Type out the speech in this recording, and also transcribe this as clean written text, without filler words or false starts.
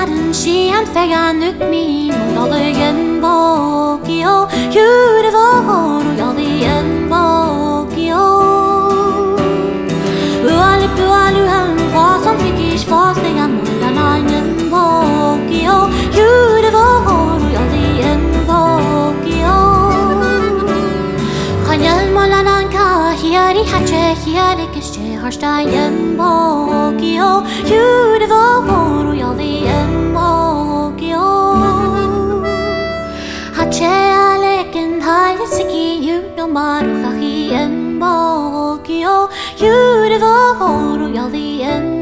Hadden she and fegan look me Mulligan Bogio Beautiful Yallian Bogio Uali Pualu and was on Fikish Falls they got Mullanayan Bogio Beautiful Yallian Bogio Kanyal Mulananka Hiari Hache Hiari Kische Harstayan Bogio Beautiful Yallian Bogio Hache Alekin Hayasiki You no Maru Hahi and Bogio Beautiful Yallian